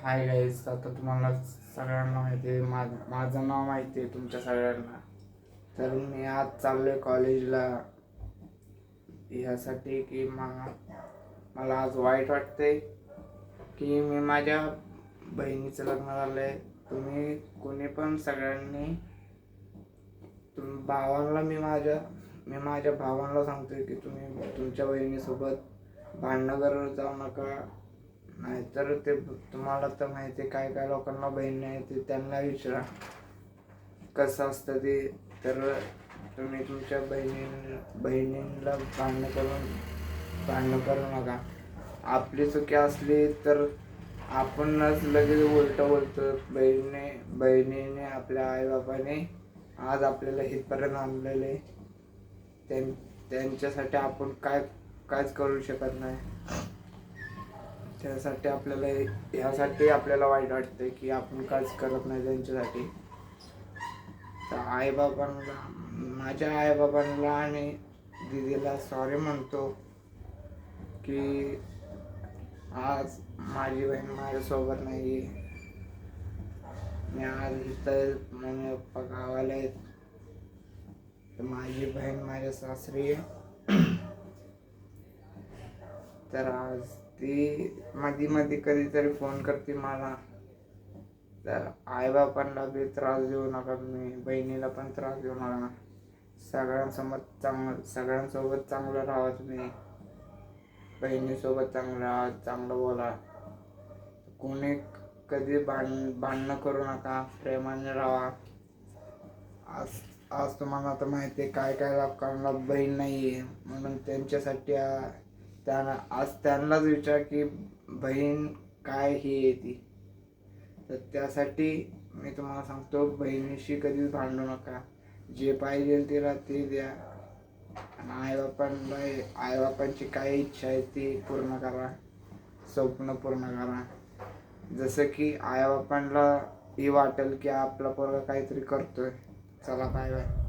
Hi guys, आता तुम्हाला सगळ्यांना माहिती आहे, माझं नाव माहिती आहे तुमच्या सगळ्यांना. तर मी आज चाललोय कॉलेजला ह्यासाठी की मला आज वाईट वाटतंय की मी माझ्या बहिणीचं लग्न झालंय. तुम्ही कोणी पण सगळ्यांनी भावांना मी माझ्या भावांना सांगतोय की तुम्ही तुमच्या बहिणीसोबत भांडणं करत जाऊ नका. नाहीतर ते तुम्हाला तर माहिती आहे, काय काय लोकांना बहीण नाही, ते त्यांना विचारा कसं असतं ते. तर तुम्ही तुमच्या बहिणींना भांडणं करू नका. आपली चुकी असली तर आपणच लगेच उलटं बोलतो. बहिणीने आपल्या आईबापाने आज आपल्याला इथपर्यंत आणलेले, त्यांच्यासाठी आपण कायच करू शकत नाही. ह्यासाठी आपल्याला वाईट वाटतं की आपण काहीच करत नाही त्यांच्यासाठी. तर माझ्या आईबाबांना आणि दीदीला सॉरी म्हणतो की आज माझी बहीण माझ्यासोबत नाही आहे. मी आज इथं मम्मी पप्पा गावाला आहेत, तर माझी बहीण माझ्या सासरी आहे. तर आज ती मध्ये कधीतरी फोन करते मला. तर आईबापांना बी त्रास देऊ नका, तुम्ही बहिणीला पण त्रास देऊ नका. सगळ्यांसोबत चांगलं राहा. तुम्ही बहिणीसोबत चांगलं राहा, चांगलं बोला. कोणी कधी भांडणं करू नका, प्रेमाने राहा. आज तुम्हाला आता माहिती आहे, काय काय लोकांना बहीण नाही आहे, म्हणून त्यांच्यासाठी आज त्यांनाच विचार की बहीण काय ही येते. तर त्यासाठी मी तुम्हाला सांगतो, बहिणीशी कधीच भांडू नका. जे पाहिजे तिला ते द्या. आणि आईबापांची काय इच्छा आहे ती पूर्ण करा, स्वप्न पूर्ण करा. जसं की आईबापांना ही वाटेल की आपला पोरगा काहीतरी करतोय. चला, बाय बाय.